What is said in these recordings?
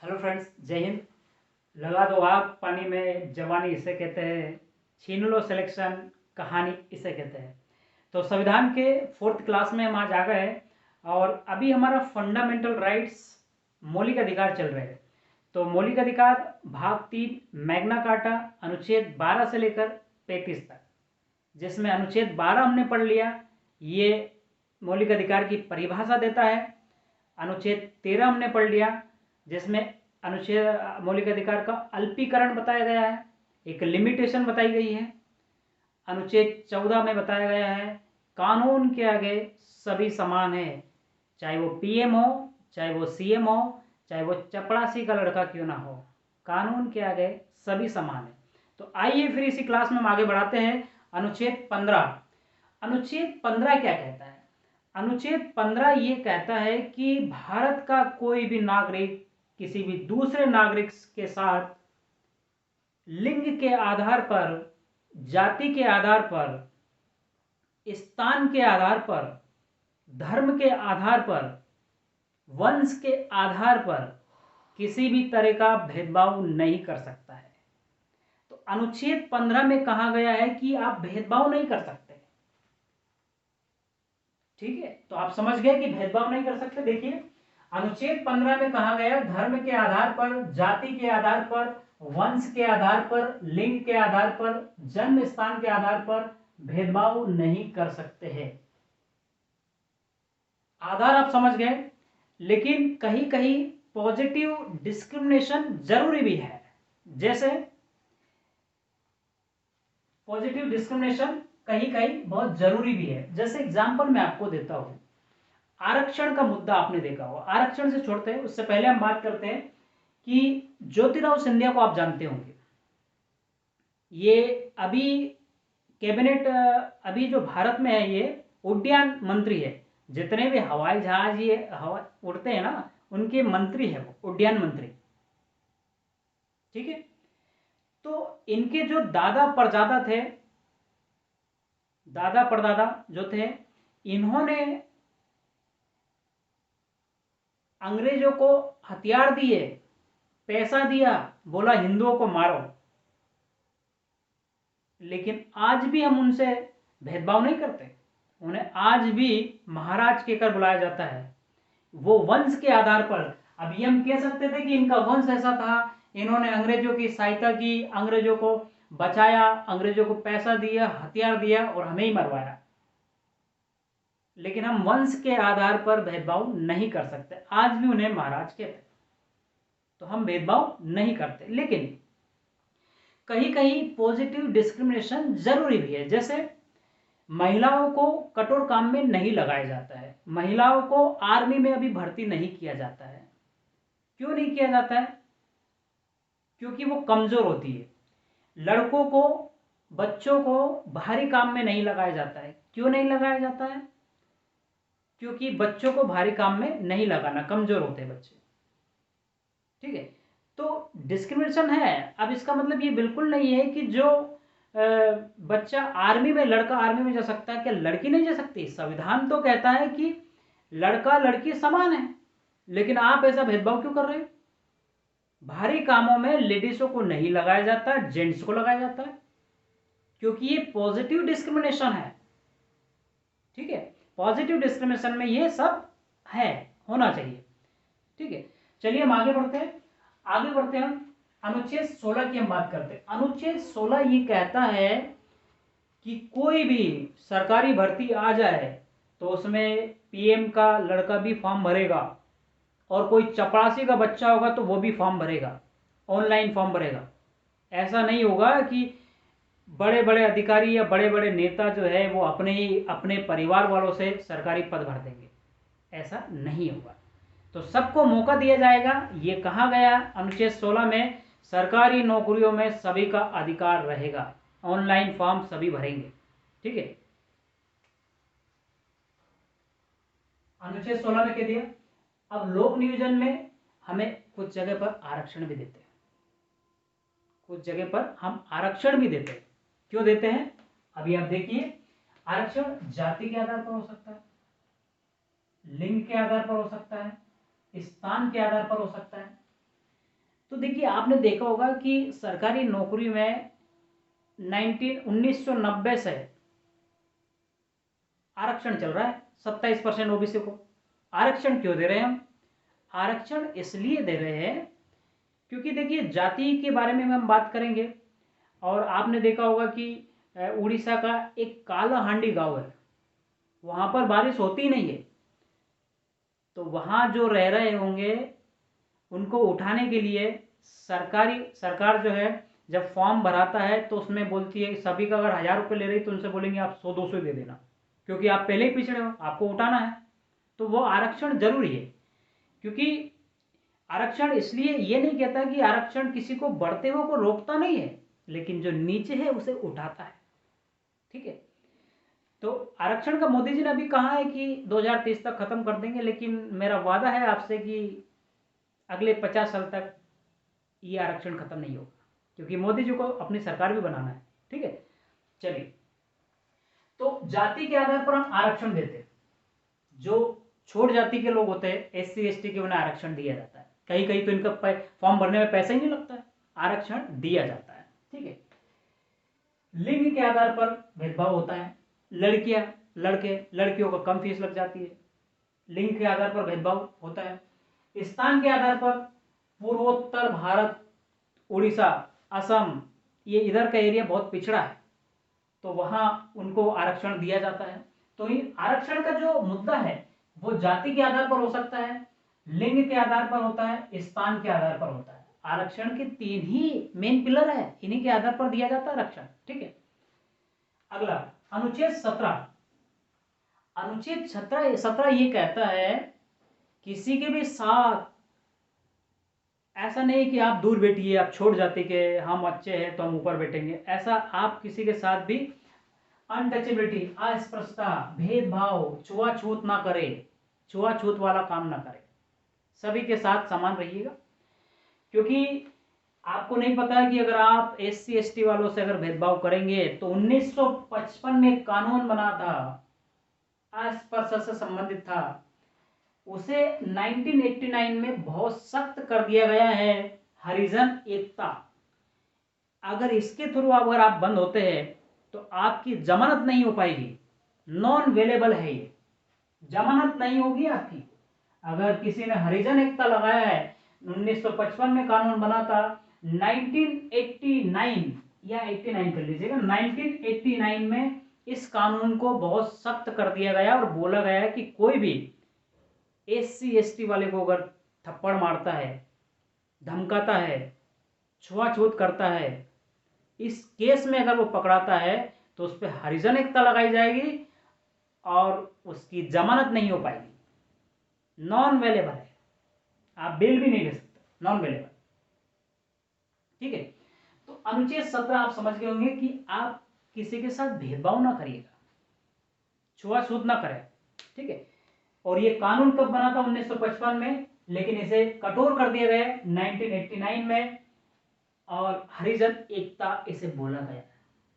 Hello friends, जय हिंद। लगा दो आग पानी में जवानी इसे कहते हैं, छीन लो सिलेक्शन कहानी इसे कहते हैं। तो संविधान के फोर्थ क्लास में हम आज आ गए हैं और अभी हमारा फंडामेंटल राइट्स मौलिक अधिकार चल रहे हैं। तो मौलिक अधिकार भाग 3 मैग्ना कार्टा अनुच्छेद 12 से लेकर 35 तक, जिसमें अनुच्छेद 12 हमने पढ़ लिया। ये मौलिक अधिकार की परिभाषा देता है। अनुच्छेद 13 हमने पढ़ लिया, जिसमें अनुच्छेद मौलिक अधिकार का अल्पीकरण बताया गया है, एक लिमिटेशन बताई गई है। अनुच्छेद 14 में बताया गया है कानून के आगे सभी समान है, चाहे वो पीएम हो, चाहे वो सीएम हो, चाहे वो चपड़ासी का लड़का क्यों ना हो, कानून के आगे सभी समान है। तो आइए फिर इसी क्लास में हम आगे बढ़ाते हैं। अनुच्छेद 15। अनुच्छेद 15 क्या कहता है? अनुच्छेद 15 ये कहता है कि भारत का कोई भी नागरिक किसी भी दूसरे नागरिक के साथ लिंग के आधार पर, जाति के आधार पर, स्थान के आधार पर, धर्म के आधार पर, वंश के आधार पर किसी भी तरह का भेदभाव नहीं कर सकता है। तो अनुच्छेद 15 में कहा गया है कि आप भेदभाव नहीं कर सकते। ठीक है, तो आप समझ गए कि भेदभाव नहीं कर सकते। देखिए, अनुच्छेद 15 में कहा गया धर्म के आधार पर, जाति के आधार पर, वंश के आधार पर, लिंग के आधार पर, जन्म स्थान के आधार पर भेदभाव नहीं कर सकते हैं। आधार आप समझ गए, लेकिन कहीं कहीं पॉजिटिव डिस्क्रिमिनेशन जरूरी भी है। जैसे पॉजिटिव डिस्क्रिमिनेशन कहीं कहीं बहुत जरूरी भी है। जैसे एग्जांपल मैं आपको देता हूं, आरक्षण का मुद्दा आपने देखा हो। आरक्षण से छोड़ते हैं, उससे पहले हम बात करते हैं कि ज्योतिराव सिंधिया को आप जानते होंगे। ये अभी कैबिनेट, अभी जो भारत में है, ये उड्डयन मंत्री है। जितने भी हवाई जहाज ये हवा उड़ते हैं ना, उनके मंत्री है वो, उड्डयन मंत्री। ठीक है, तो इनके जो दादा परदादा थे, दादा परदादा जो थे, इन्होंने अंग्रेजों को हथियार दिए, पैसा दिया, बोला हिंदुओं को मारो। लेकिन आज भी हम उनसे भेदभाव नहीं करते। उन्हें आज भी महाराज कहकर बुलाया जाता है, वो वंश के आधार पर। अभी हम कह सकते थे कि इनका वंश ऐसा था, इन्होंने अंग्रेजों की सहायता की, अंग्रेजों को बचाया, अंग्रेजों को पैसा दिया, हथियार दिया और हमें ही मरवाया। लेकिन हम वंश के आधार पर भेदभाव नहीं कर सकते। आज भी उन्हें महाराज कहते, तो हम भेदभाव नहीं करते। लेकिन कहीं कहीं पॉजिटिव डिस्क्रिमिनेशन जरूरी भी है। जैसे महिलाओं को कठोर काम में नहीं लगाया जाता है, महिलाओं को आर्मी में अभी भर्ती नहीं किया जाता है। क्यों नहीं किया जाता है? क्योंकि वो कमजोर होती है। लड़कों को, बच्चों को भारी काम में नहीं लगाया जाता है। क्यों नहीं लगाया जाता है? क्योंकि बच्चों को भारी काम में नहीं लगाना, कमजोर होते हैं बच्चे। ठीक है, तो डिस्क्रिमिनेशन है। अब इसका मतलब ये बिल्कुल नहीं है कि जो बच्चा आर्मी में, लड़का आर्मी में जा सकता है, क्या लड़की नहीं जा सकती? संविधान तो कहता है कि लड़का लड़की समान है। लेकिन आप ऐसा भेदभाव क्यों कर रहे हैं? भारी कामों में लेडीजों को नहीं लगाया जाता, जेंट्स को लगाया जाता है, क्योंकि ये पॉजिटिव डिस्क्रिमिनेशन है। ठीक है, पॉजिटिव डिस्क्रिमिनेशन में ये सब है, होना चाहिए। ठीक है, चलिए हम आगे बढ़ते हैं। आगे बढ़ते हैं हम अनुच्छेद 16 की हम बात करते हैं। अनुच्छेद 16 ये कहता है कि कोई भी सरकारी भर्ती आ जाए तो उसमें पीएम का लड़का भी फॉर्म भरेगा, और कोई चपरासी का बच्चा होगा तो वो भी फॉर्म भरेगा, ऑनलाइन फॉर्म भरेगा। ऐसा नहीं होगा कि बड़े बड़े अधिकारी या बड़े बड़े नेता जो है वो अपने ही अपने परिवार वालों से सरकारी पद भर देंगे। ऐसा नहीं होगा। तो सबको मौका दिया जाएगा। ये कहा गया अनुच्छेद 16 में, सरकारी नौकरियों में सभी का अधिकार रहेगा, ऑनलाइन फॉर्म सभी भरेंगे। ठीक है, अनुच्छेद 16 में कह दिया। अब लोक नियोजन में हमें कुछ जगह पर आरक्षण भी देते हैं, कुछ जगह पर हम आरक्षण भी देते हैं। क्यों देते हैं? अभी आप देखिए, आरक्षण जाति के आधार पर हो सकता है, लिंग के आधार पर हो सकता है, स्थान के आधार पर हो सकता है। तो देखिए आपने देखा होगा कि सरकारी नौकरी में 1990 से आरक्षण चल रहा है 27% ओबीसी को। आरक्षण क्यों दे रहे हैं हम? आरक्षण इसलिए दे रहे हैं क्योंकि देखिए जाति के बारे में हम बात करेंगे, और आपने देखा होगा कि उड़ीसा का एक कालाहांडी गांव है, वहां पर बारिश होती नहीं है, तो वहां जो रह रहे होंगे उनको उठाने के लिए सरकार जो है जब फॉर्म भराता है तो उसमें बोलती है कि सभी का अगर 1000 रुपये ले रही तो उनसे बोलेंगे आप 100-200 दे देना, क्योंकि आप पहले ही पिछड़े हो, आपको उठाना है। तो वो आरक्षण जरूरी है, क्योंकि आरक्षण इसलिए ये नहीं कहता कि आरक्षण किसी को बढ़ते हुए को रोकता नहीं है, लेकिन जो नीचे है उसे उठाता है। ठीक है, तो आरक्षण का मोदी जी ने अभी कहा है कि 2030 तक खत्म कर देंगे, लेकिन मेरा वादा है आपसे कि अगले 50 साल तक ये आरक्षण खत्म नहीं होगा, क्योंकि मोदी जी को अपनी सरकार भी बनाना है। ठीक है, चलिए, तो जाति के आधार पर हम आरक्षण देते हैं। जो छोट जाति के लोग होते हैं, SC ST के, उन्हें आरक्षण दिया जाता है। कहीं कहीं तो इनका फॉर्म भरने में पैसा ही नहीं लगता है, आरक्षण दिया जाता है। ठीक है, लिंग के आधार पर भेदभाव होता है, लड़कियां लड़के लड़कियों को कम फीस लग जाती है, लिंग के आधार पर भेदभाव होता है। स्थान के आधार पर पूर्वोत्तर भारत, उड़ीसा, असम, ये इधर का एरिया बहुत पिछड़ा है, तो वहां उनको आरक्षण दिया जाता है। तो ये आरक्षण का जो मुद्दा है वो जाति के आधार पर हो सकता है, लिंग के आधार पर होता है, स्थान के आधार पर होता है। आरक्षण के 3 ही मेन पिलर है, इन्हीं के आधार पर दिया जाता है आरक्षण। ठीक है, अगला अनुच्छेद 17। अनुच्छेद 17 ये कहता है किसी के भी साथ ऐसा नहीं कि आप दूर बैठिए, आप छोड़ जाते कि हम अच्छे हैं तो हम ऊपर बैठेंगे, ऐसा आप किसी के साथ भी अनटचेबिलिटी, अस्पृश्यता, भेदभाव, छुआछूत ना करे, छुआछूत वाला काम ना करे, सभी के साथ समान रहिएगा। क्योंकि आपको नहीं पता है कि अगर आप SC ST वालों से अगर भेदभाव करेंगे तो 1955 में एक कानून बना था, अस्पृश्यता से संबंधित था, उसे 1989 में बहुत सख्त कर दिया गया है, हरिजन एकता। अगर इसके थ्रू अगर आप बंद होते हैं तो आपकी जमानत नहीं हो पाएगी, नॉन वेलेबल है ये, जमानत नहीं होगी आपकी। अगर किसी ने हरिजन एकता लगाया है, 1955 में कानून बना था, 1989 या 89 कर लीजिएगा, 1989 में इस कानून को बहुत सख्त कर दिया गया और बोला गया है कि कोई भी SC ST वाले को अगर थप्पड़ मारता है, धमकाता है, छुआछूत करता है, इस केस में अगर वो पकड़ाता है तो उस पर हरिजन एकता लगाई जाएगी और उसकी जमानत नहीं हो पाएगी, नॉन वेलेबल है, आप बेल भी नहीं ले सकते, नॉन वेलेबल। ठीक है, तो अनुच्छेद 17 आप समझ गए होंगे कि आप किसी के साथ भेदभाव ना करिएगा, छुआछूत ना करें। ठीक है, और ये कानून कब बना था? 1955 में, लेकिन इसे कठोर कर दिया गया 1989 में, और हरिजन एकता इसे बोला गया।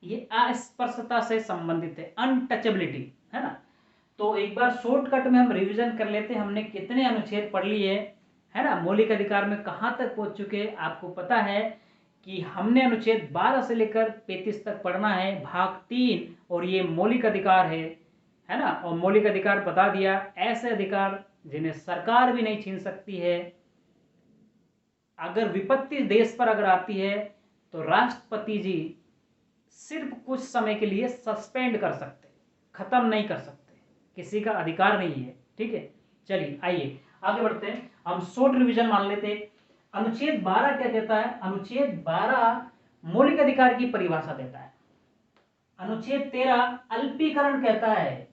ये अस्पृश्यता से संबंधित है, अनटचेबिलिटी, है ना। तो एक बार शॉर्टकट में हम रिवीजन कर लेते हैं, हमने कितने अनुच्छेद पढ़ लिए, है ना, मौलिक अधिकार में कहां तक पहुंच चुके। आपको पता है कि हमने अनुच्छेद 12 से लेकर 35 तक पढ़ना है, भाग 3, और ये मौलिक अधिकार है ना। और मौलिक अधिकार बता दिया, ऐसे अधिकार जिन्हें सरकार भी नहीं छीन सकती है, अगर विपत्ति देश पर अगर आती है तो राष्ट्रपति जी सिर्फ कुछ समय के लिए सस्पेंड कर सकते, खत्म नहीं कर सकते, किसी का अधिकार नहीं है। ठीक है, चलिए आइए आगे बढ़ते हैं, हम शॉर्ट रिवीजन मान लेते हैं। अनुच्छेद 12 क्या कहता है? अनुच्छेद 12 मौलिक अधिकार की परिभाषा देता है। अनुच्छेद 13 अल्पीकरण कहता है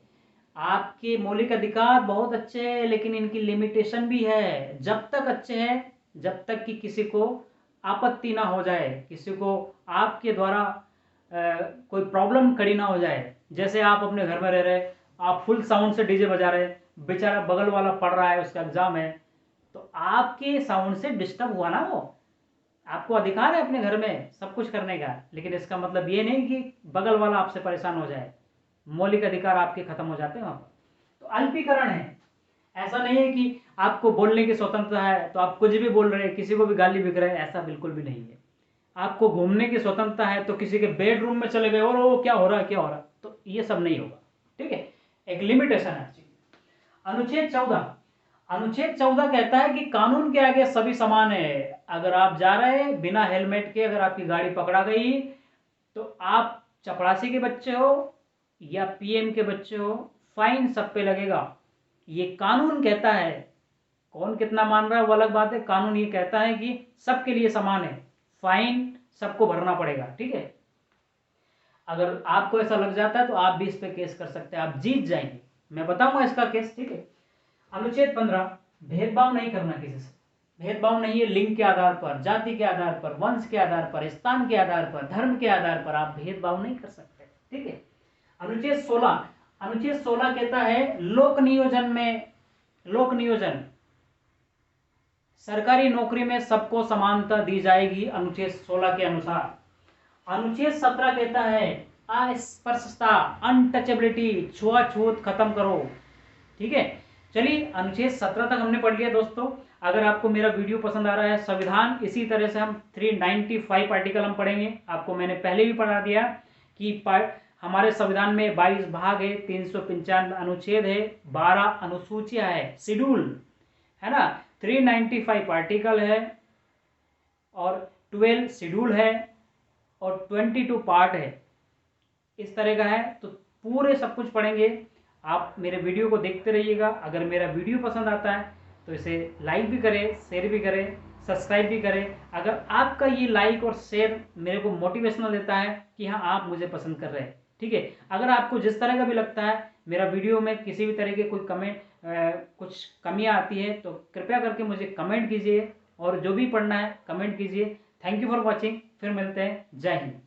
आपके मौलिक अधिकार बहुत अच्छे हैं, लेकिन इनकी लिमिटेशन भी है। जब तक अच्छे हैं जब तक कि किसी को आपत्ति ना हो जाए, किसी को आपके द्वारा कोई प्रॉब्लम खड़ी ना हो जाए। जैसे आप अपने घर में रह रहे, आप फुल साउंड से डीजे बजा रहे, बेचारा बगल वाला पढ़ रहा है, उसका एग्जाम है, तो आपके साउंड से डिस्टर्ब हुआ ना, वो आपको अधिकार है अपने घर में सब कुछ करने का, लेकिन इसका मतलब ये नहीं कि बगल वाला आपसे परेशान हो जाए। मौलिक अधिकार आपके खत्म हो जाते हैं वहां पर। तो अल्पीकरण है, ऐसा नहीं है कि आपको बोलने की स्वतंत्रता है तो आप कुछ भी बोल रहे हैं, किसी को भी गाली बिक रहे हैं, ऐसा बिल्कुल भी नहीं है। आपको घूमने की स्वतंत्रता है तो किसी के बेडरूम में चले गए और वो क्या हो रहा है क्या हो रहा है, तो ये सब नहीं होगा। ठीक है, एक लिमिटेशन है चीज। अनुच्छेद 14 कहता है कि कानून के आगे सभी समान है। अगर आप जा रहे हैं बिना हेलमेट के, अगर आपकी गाड़ी पकड़ा गई तो आप चपरासी के बच्चे हो या पीएम के बच्चे हो, फाइन सब पे लगेगा। ये कानून कहता है, कौन कितना मान रहा है वो अलग बात है, कानून ये कहता है कि सबके लिए समान है, फाइन सबको भरना पड़ेगा। ठीक है, अगर आपको ऐसा लग जाता है तो आप भी इस पे केस कर सकते हैं, आप जीत जाएंगे, मैं बताऊंगा इसका केस। ठीक है, अनुच्छेद 15, भेदभाव नहीं करना किसी से। भेदभाव नहीं है, लिंग के आधार पर, जाति के आधार पर, वंश के आधार पर, स्थान के आधार पर, धर्म के आधार पर आप भेदभाव नहीं कर सकते। ठीक है, अनुच्छेद 16 कहता है लोक नियोजन सरकारी नौकरी में सबको समानता दी जाएगी, अनुच्छेद 16 के अनुसार। अनुच्छेद 17 कहता है अस्पृश्यता, अनटचेबिलिटी, छुआछूत खत्म करो। ठीक है, चलिए अनुच्छेद 17 तक हमने पढ़ लिया दोस्तों। अगर आपको मेरा वीडियो पसंद आ रहा है, संविधान इसी तरह से हम 395 आर्टिकल हम पढ़ेंगे। आपको मैंने पहले भी पढ़ा दिया कि हमारे संविधान में 22 भाग है, 395 अनुच्छेद है, 12 अनुसूचियां है, शेड्यूल है ना, 395 आर्टिकल है और 12 शेड्यूल है और 22 पार्ट है, इस तरह का है। तो पूरे सब कुछ पढ़ेंगे। आप मेरे वीडियो को देखते रहिएगा। अगर मेरा वीडियो पसंद आता है तो इसे लाइक भी करें, शेयर भी करें, सब्सक्राइब भी करें। अगर आपका ये लाइक और शेयर मेरे को मोटिवेशनल देता है कि हाँ आप मुझे पसंद कर रहे हैं। ठीक है, अगर आपको जिस तरह का भी लगता है मेरा वीडियो में किसी भी तरह के कोई कमेंट कुछ कमियां आती है तो कृपया करके मुझे कमेंट कीजिए और जो भी पढ़ना है कमेंट कीजिए। थैंक यू फॉर वॉचिंग, फिर मिलते हैं, जय हिंद।